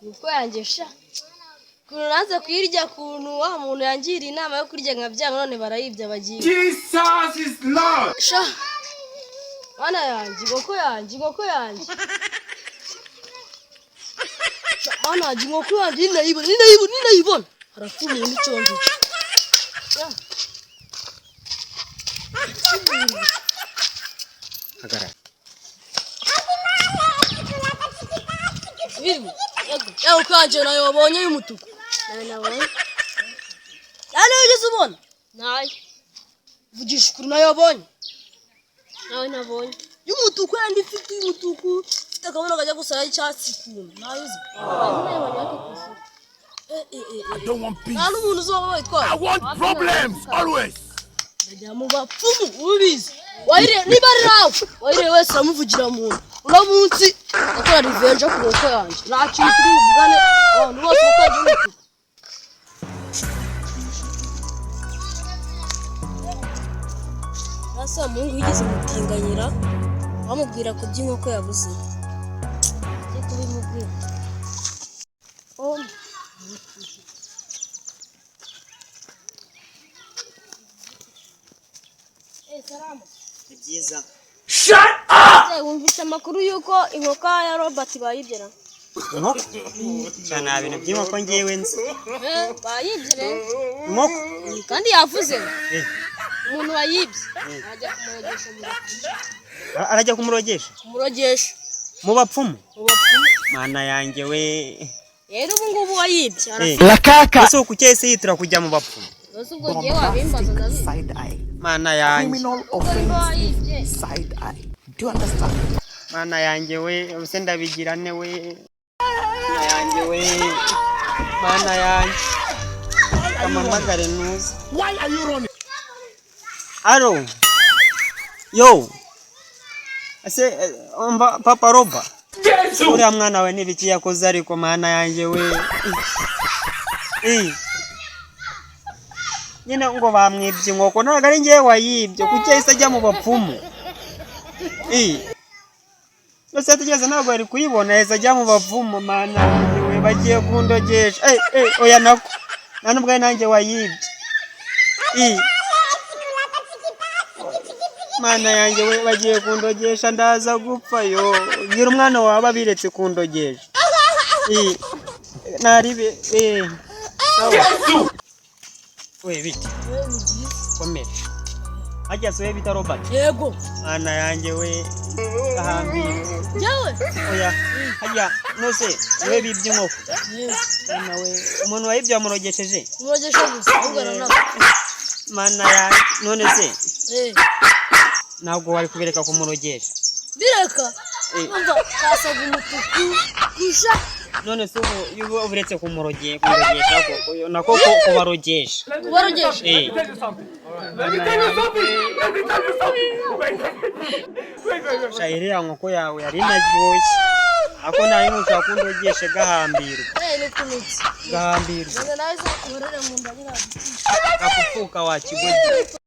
Nuko yangesha. Kunaanza kuyirya kuntu wa muntu yangira inama yo kurya nkabyanga none barayibya bagiye. Jesus is Lord. Sha. Bana yanjye ngoko yanjye. Bana ngoko yanjye ninayibona. Harafuye n'iconje. Agara. Bibi. Yego kanje nayo wabonye y'umutuku. Nabonye. Nani ugeze ubona? Nayi. Vugisha kuri nayo wabonye. Nawe nabonye. Y'umutuku yandi ifite y'umutuku. Ifite akabona kajya gusa y'icyatsi kuntu. Nayo uzi. I don't want peace. I want problems always. Bajya mu bapfumu ubizi. Waire niba rawo. Waire wese amuvugira mu. Uno munsi akora revenge ku nkoko yanjye. Nta kintu turi buvugane abantu bose bakaje umutuku. Asa mungu yigeze mutinganyira bamubwira ko by'inkoko yabuze. Cyo kubimubwira. Salama. Byiza. Shut up! Wumvise amakuru yuko inkoko ya Robert bayibyera. Inkoko? Cyana ibintu by'inkoko ngiyewe nzi. Bayibyere. Inkoko? Kandi yavuze. Umuntu wayibye Arajya kumurogesha. Kumurogesha. Mu bapfumu. Mana yanjye we. Rero ubu ngubu wayibye. Lakaka. Ese ukukese yitira kujya mu bapfumu. Ese ubwo ngiye wabimbaza nabi. Side eye. Mana yanjye. Criminal offense. Side eye. Do you understand? Mana yanjye we, ubuse ndabigira ne we. Mana yanjye we. Mana yanjye. Kamamagare nuzi. Why are you running? Aro. Yo. Ase Papa Roba. Uriya mwana we nibiki yakoze ariko mana yanjye we. Nyina ngo bamwibye inkoko ntago ari ngiye wayibye kuki yahise ajya mu bapfumu. Nose tugeze ntabwo ari kuyibona yahise ajya mu bapfumu mana yanjye we bagiye kundogesha. Oya nako nanubwo nanjye wayibye. Mana yanjye we bagiye kundogesha ndaza gupfa yo. Gira umwana waba biretse kundogesha. Naribe sawa. We biki? Komera. Ajya soye bita Robert. Yego. Mana yanjye we ahambire. Yawe. Oya. Ajya nose we bibye inkoko. Mana we umuntu wayibye amurogesheje. Umurogesha gusa ugana nako. Mana ya none se. Ntabwo wari kubereka kumurogesha. Bireka. Umva kasaga umutuku kusha. None se ubu uburetse kumurogesha koko nako kubarogesha. Kubarogesha. Let me tell you something. Wait. Shairi ya nkoko yawe yari naryoshye. Ako nayo nushaka kundogesha gahambirwa. Nukunutse. Gahambirwa. None nawe zakuhorere mu ndabira. Akufuka wa kigogi.